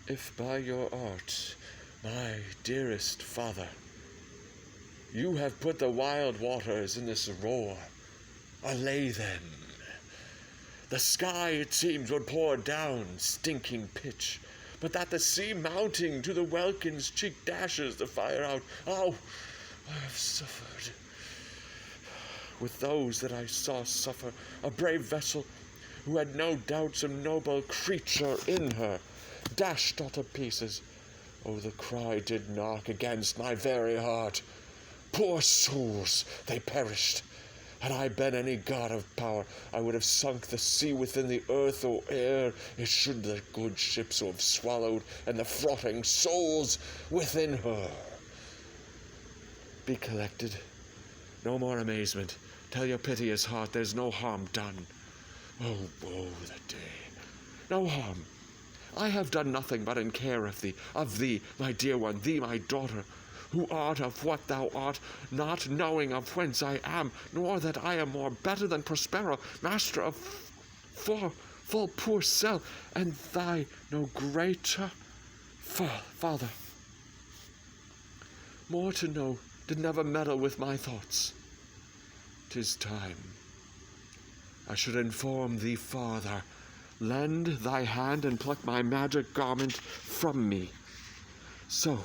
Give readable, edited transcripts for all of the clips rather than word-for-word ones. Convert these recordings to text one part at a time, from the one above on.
If by your art, my dearest father, you have put the wild waters in this roar, allay them. The sky, it seems, would pour down stinking pitch, but that the sea mounting to the welkin's cheek dashes the fire out. Oh, I have suffered. With those that I saw suffer, a brave vessel, who had no doubt some noble creature in her, dashed all to pieces. Oh, the cry did knock against my very heart. Poor souls, they perished. Had I been any god of power, I would have sunk the sea within the earth or air, it should the good ship so have swallowed, and the frothing souls within her. Be collected. No more amazement. Tell your piteous heart there's no harm done. Oh, woe the day. No harm. I have done nothing but in care of thee, my dear one, thee, my daughter, who art of what thou art, not knowing of whence I am, nor that I am more better than Prospero, master of full poor cell, and thy no greater father. More to know did never meddle with my thoughts. 'Tis time I should inform thee farther. Lend thy hand and pluck my magic garment from me. So,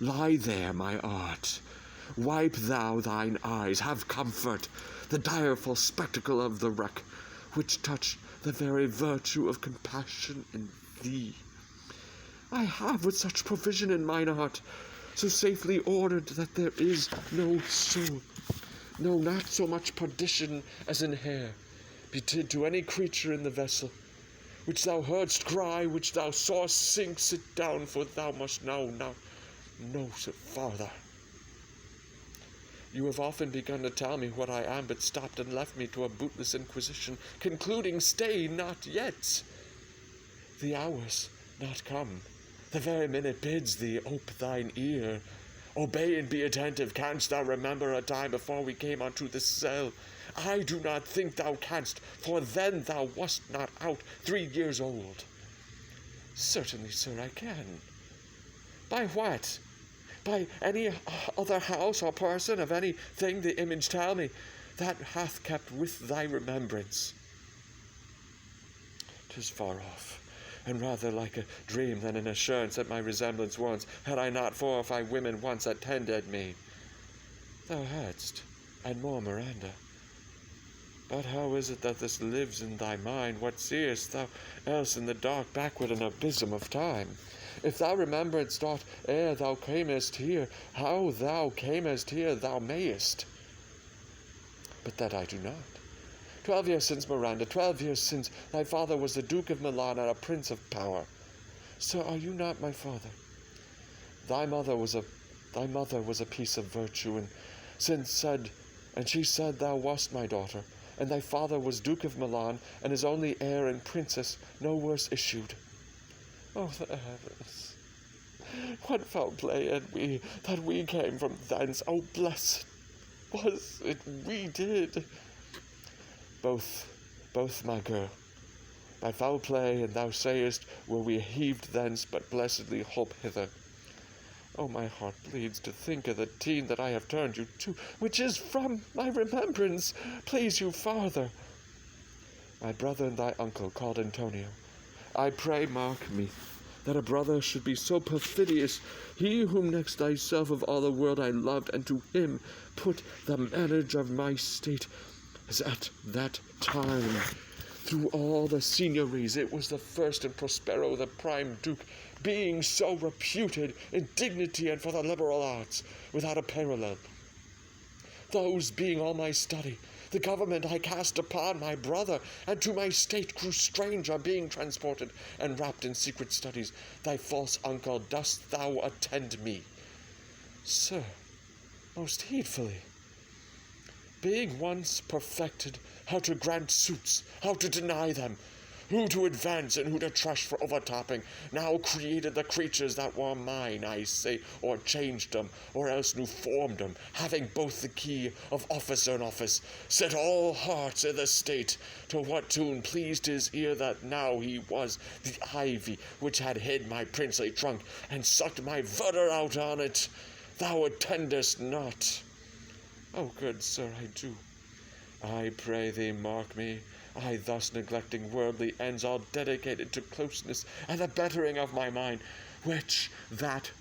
lie there, my art. Wipe thou thine eyes, have comfort. The direful spectacle of the wreck, which touch the very virtue of compassion in thee. I have with such provision in mine art, so safely ordered that there is no soul, no, not so much perdition as in hair, betid to any creature in the vessel, which thou heardst cry, which thou sawest sink. Sit down, for thou must know so farther. You have often begun to tell me what I am, but stopped and left me to a bootless inquisition, concluding, stay, not yet. The hour's not come. The very minute bids thee ope thine ear. Obey and be attentive. Canst thou remember a time before we came unto this cell? I do not think thou canst, for then thou wast not out 3 years old. Certainly, sir, I can. By what? By any other house or person of any thing the image tell me, that hath kept with thy remembrance. 'Tis far off, and rather like a dream than an assurance that my resemblance warrants, had I not 4 or 5 women once attended me. Thou hadst, and more Miranda. But how is it that this lives in thy mind? What seest thou else in the dark backward and abysm of time? If thou rememberedst aught ere thou camest here, how thou camest here thou mayest. But that I do not. 12 years since, Miranda, 12 years since, thy father was the Duke of Milan and a prince of power. Sir, are you not my father? Thy mother was a piece of virtue, and she said thou wast my daughter, and thy father was Duke of Milan, and his only heir and princess no worse issued. Oh, the heavens! What foul play had we, that we came from thence? Oh, blessed was it we did! Both, my girl. By foul play, and thou sayest, were we heaved thence, but blessedly hope hither. Oh, my heart bleeds to think of the teen that I have turned you to, which is from my remembrance. Please you farther. My brother and thy uncle, called Antonio. I pray, mark me, that a brother should be so perfidious, he whom next thyself of all the world I loved, and to him put the manage of my state, as at that time, through all the signories, it was the first in Prospero, the prime duke, being so reputed in dignity and for the liberal arts, without a parallel. Those being all my study, the government I cast upon my brother, and to my state grew stranger, being transported and wrapped in secret studies. Thy false uncle, dost thou attend me? Sir, most heedfully. Being once perfected how to grant suits, how to deny them, who to advance and who to trush for overtopping, now created the creatures that were mine, I say, or changed them, or else new formed them, having both the key of officer and office, set all hearts in the state, to what tune pleased his ear, that now he was the ivy which had hid my princely trunk, and sucked my butter out on it. Thou attendest not. Oh, good sir, I do. I pray thee mark me. I thus neglecting worldly ends, all dedicated to closeness and the bettering of my mind, which but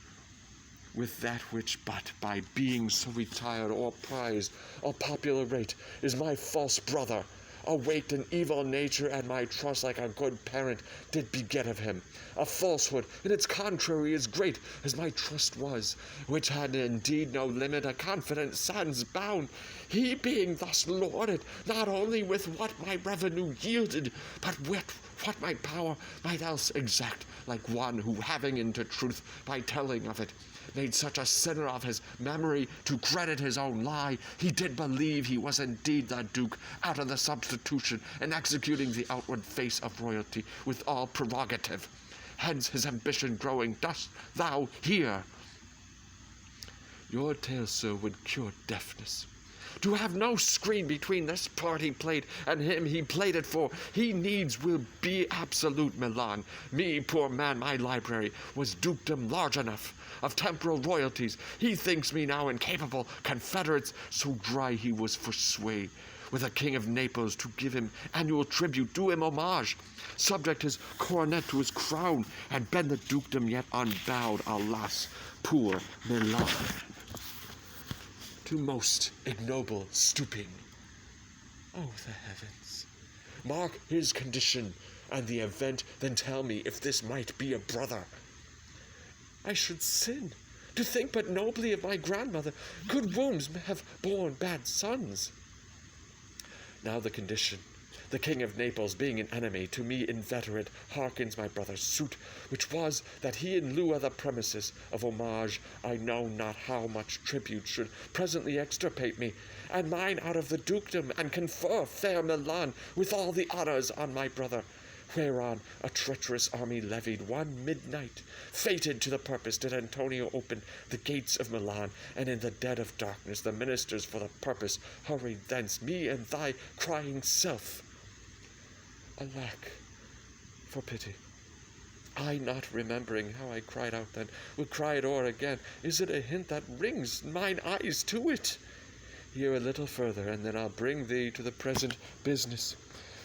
by being so retired or prized or popular rate is my false brother, awaked an evil nature, and my trust like a good parent did beget of him. A falsehood in its contrary is great, as my trust was, which had indeed no limit, a confident sans bound, he being thus lorded, not only with what my revenue yielded, but with what my power might else exact, like one who, having into truth by telling of it, made such a sinner of his memory to credit his own lie, he did believe he was indeed the Duke, out of the substitution, and executing the outward face of royalty with all prerogative. Hence his ambition growing, dost thou hear? Your tale, sir, would cure deafness. To have no screen between this part he played and him he played it for, he needs will be absolute Milan. Me, poor man, my library was dukedom large enough, of temporal royalties. He thinks me now incapable confederates, so dry he was for sway, with a king of Naples to give him annual tribute, do him homage, subject his coronet to his crown, and bend the dukedom yet unbowed, alas, poor Milan, to most ignoble stooping. Oh, the heavens! Mark his condition, and the event, then tell me if this might be a brother. I should sin, to think but nobly of my grandmother. Good wombs have borne bad sons. Now the condition. The king of Naples, being an enemy to me inveterate, hearkens my brother's suit, which was that he, in lieu of the premises of homage, I know not how much tribute, should presently extirpate me, and mine out of the dukedom, and confer fair Milan with all the honours on my brother. Whereon a treacherous army levied one midnight, fated to the purpose, did Antonio open the gates of Milan, and in the dead of darkness the ministers for the purpose hurried thence, me and thy crying self. Alack, for pity! I, not remembering how I cried out then, will cry it o'er again. Is it a hint that rings mine eyes to it? Hear a little further, and then I'll bring thee to the present business,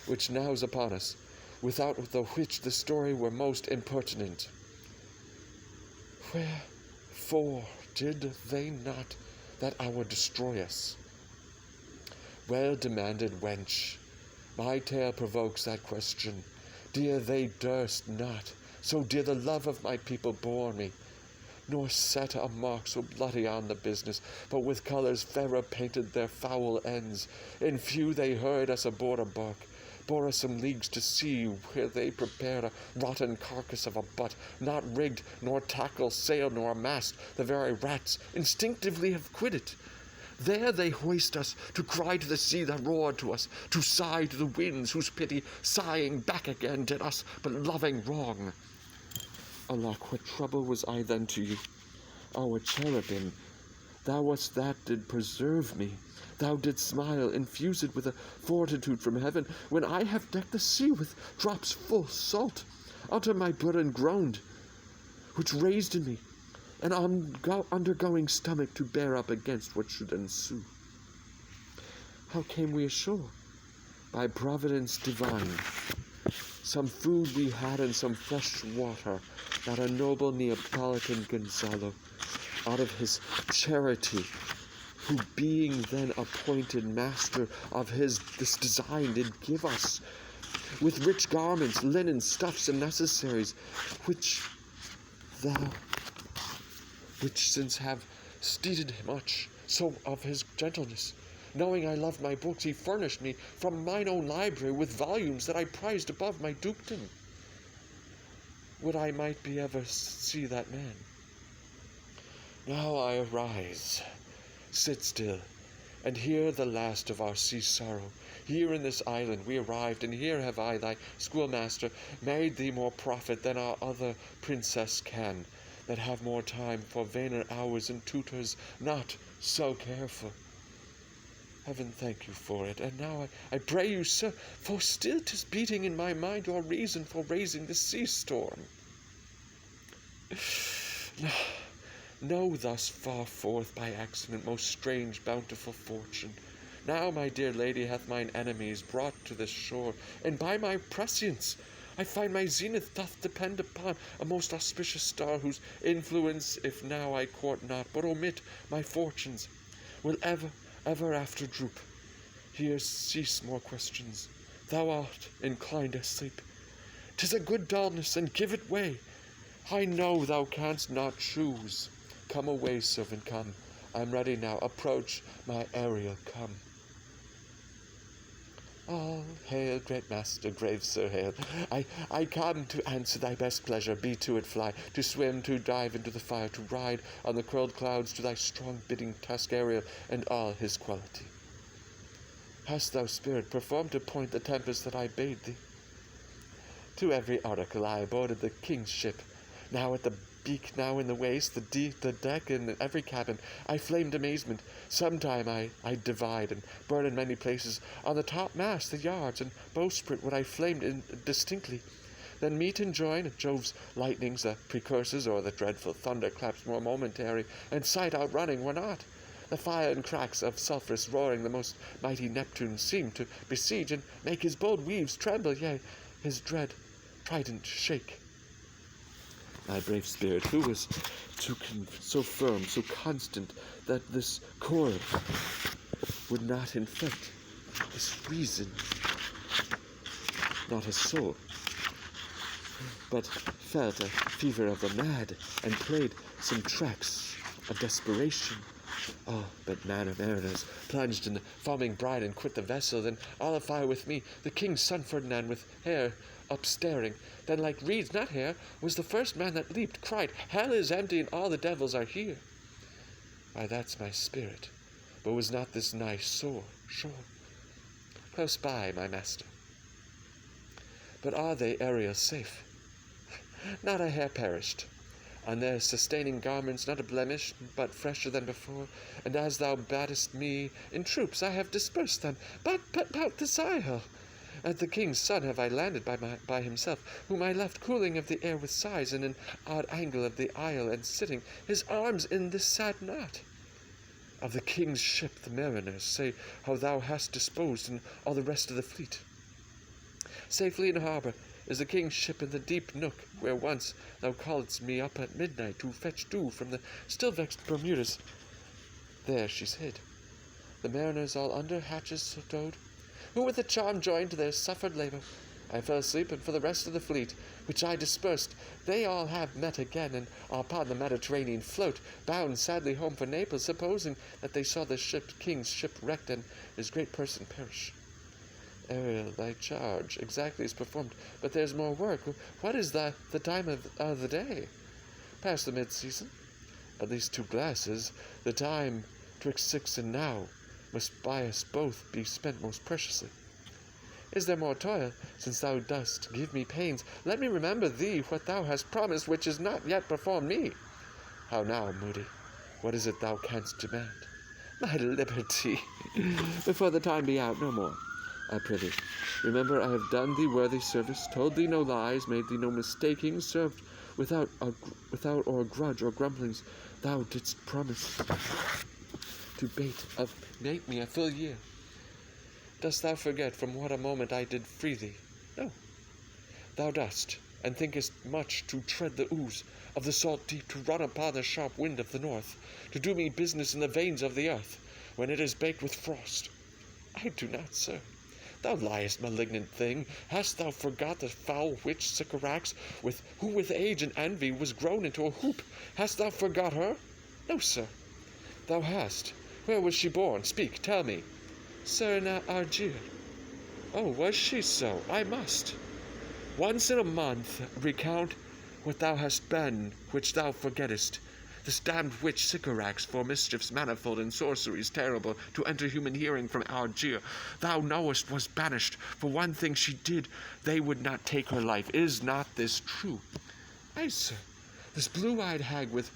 which now's upon us, without the which the story were most impertinent. Wherefore did they not that hour destroy us? Well demanded, wench. My tale provokes that question. Dear, they durst not, so dear the love of my people bore me, nor set a mark so bloody on the business, but with colours fairer painted their foul ends. In few they hurried us aboard a bark, bore us some leagues to sea, where they prepared a rotten carcass of a butt, not rigged, nor tackle, sail, nor mast. The very rats instinctively have quit it. There they hoist us, to cry to the sea that roared to us, to sigh to the winds, whose pity, sighing back again, did us but loving wrong. Alack, what trouble was I then to you? Our cherubim, thou wast that did preserve me. Thou didst smile, infused with a fortitude from heaven, when I have decked the sea with drops full salt, unto my burden groaned, which raised in me an undergoing stomach to bear up against what should ensue. How came we ashore? By providence divine. Some food we had and some fresh water, that a noble Neapolitan Gonzalo, out of his charity, who being then appointed master of this design, did give us, with rich garments, linen, stuffs, and necessaries, which since have steeded much, so of his gentleness. Knowing I loved my books, he furnished me from mine own library with volumes that I prized above my dukedom. Would I might be ever see that man. Now I arise, sit still, And here the last of our sea sorrow. Here in this island we arrived, and here have I, thy schoolmaster, made thee more prophet than our other princess can, that have more time for vainer hours and tutors not so careful. Heaven thank you for it, and now I pray you, sir, for still 'tis beating in my mind your reason for raising the sea storm. No, thus far forth by accident, most strange bountiful fortune, now my dear lady hath mine enemies brought to this shore, and by my prescience I find my zenith doth depend upon a most auspicious star, whose influence, if now I court not, but omit my fortunes, will ever after droop. Here cease more questions. Thou art inclined to sleep. 'Tis a good dullness, and give it way. I know thou canst not choose. Come away, servant, come. I'm ready now. Approach, my Ariel, come. All hail, great master, grave sir, hail. I come to answer thy best pleasure. Be to it fly, to swim, to dive into the fire, to ride on the curled clouds to thy strong bidding task, Ariel, and all his quality. Hast thou, spirit, performed to point the tempest that I bade thee? To every article I boarded the king's ship, now at the beak, now in the waist, the deck, and every cabin. I flamed amazement. Sometime I divide and burn in many places. On the topmast, the yards, and bowsprit would I flamed indistinctly. Then meet and join Jove's lightnings, the precursors, or the dreadful thunderclaps more momentary, and sight outrunning were not. The fire and cracks of sulphurous roaring the most mighty Neptune seemed to besiege, and make his bold weaves tremble, yea, his dread trident shake. My brave spirit, who was so firm, so constant, that this cord would not infect this reason, not a soul, but felt a fever of the mad, and played some tracks of desperation. Oh, but mariners plunged in the foaming brine and quit the vessel, then all afire with me, the king's son Ferdinand, with hair upstaring. Then like reeds, not hair, was the first man that leaped, cried, Hell is empty and all the devils are here. Why, that's my spirit, but was not this nigh sore? Close by, my master. But are they, Ariel, safe? Not a hair perished. On their sustaining garments not a blemish, but fresher than before. And as thou badest me, in troops I have dispersed them. But about this isle, at the king's son have I landed by himself, whom I left cooling of the air with sighs in an odd angle of the isle, and sitting his arms in this sad knot. Of the king's ship the mariners say how thou hast disposed in all the rest of the fleet. Safely in harbour is the king's ship in the deep nook, where once thou calledst me up at midnight to fetch dew from the still-vexed Bermudas. There she's hid. The mariners all under hatches stowed, who with a charm joined to their suffered labour. I fell asleep, and for the rest of the fleet, which I dispersed, they all have met again, and are upon the Mediterranean float, bound sadly home for Naples, supposing that they saw the king's ship wrecked, and his great person perish. Ariel, thy charge exactly is performed, but there's more work. What is the time of the day? Past the mid-season. At least 2 glasses. The time 'twixt 6 and now must by us both be spent most preciously. Is there more toil, since thou dost give me pains? Let me remember thee what thou hast promised, which is not yet performed me. How now, Moody? What is it thou canst demand? My liberty. Before the time be out, no more. I prithee, remember I have done thee worthy service, told thee no lies, made thee no mistaking, served without or grudge or grumblings. Thou didst promise to make me a full year. Dost thou forget from what a moment I did free thee? No. Thou dost, and thinkest much to tread the ooze of the salt deep, to run upon the sharp wind of the north, to do me business in the veins of the earth, when it is baked with frost. I do not, sir. Thou liest, malignant thing. Hast thou forgot the foul witch Sycorax, who with age and envy was grown into a hoop? Hast thou forgot her? No, sir. Thou hast. Where was she born? Speak, tell me. Sir, in Argier. Oh, was she so? I must. Once in a month recount what thou hast been, which thou forgettest. This damned witch Sycorax, for mischiefs manifold and sorceries terrible, to enter human hearing from our jeer, thou knowest was banished. For one thing she did, they would not take her life. Is not this true? Ay, sir, this blue-eyed hag with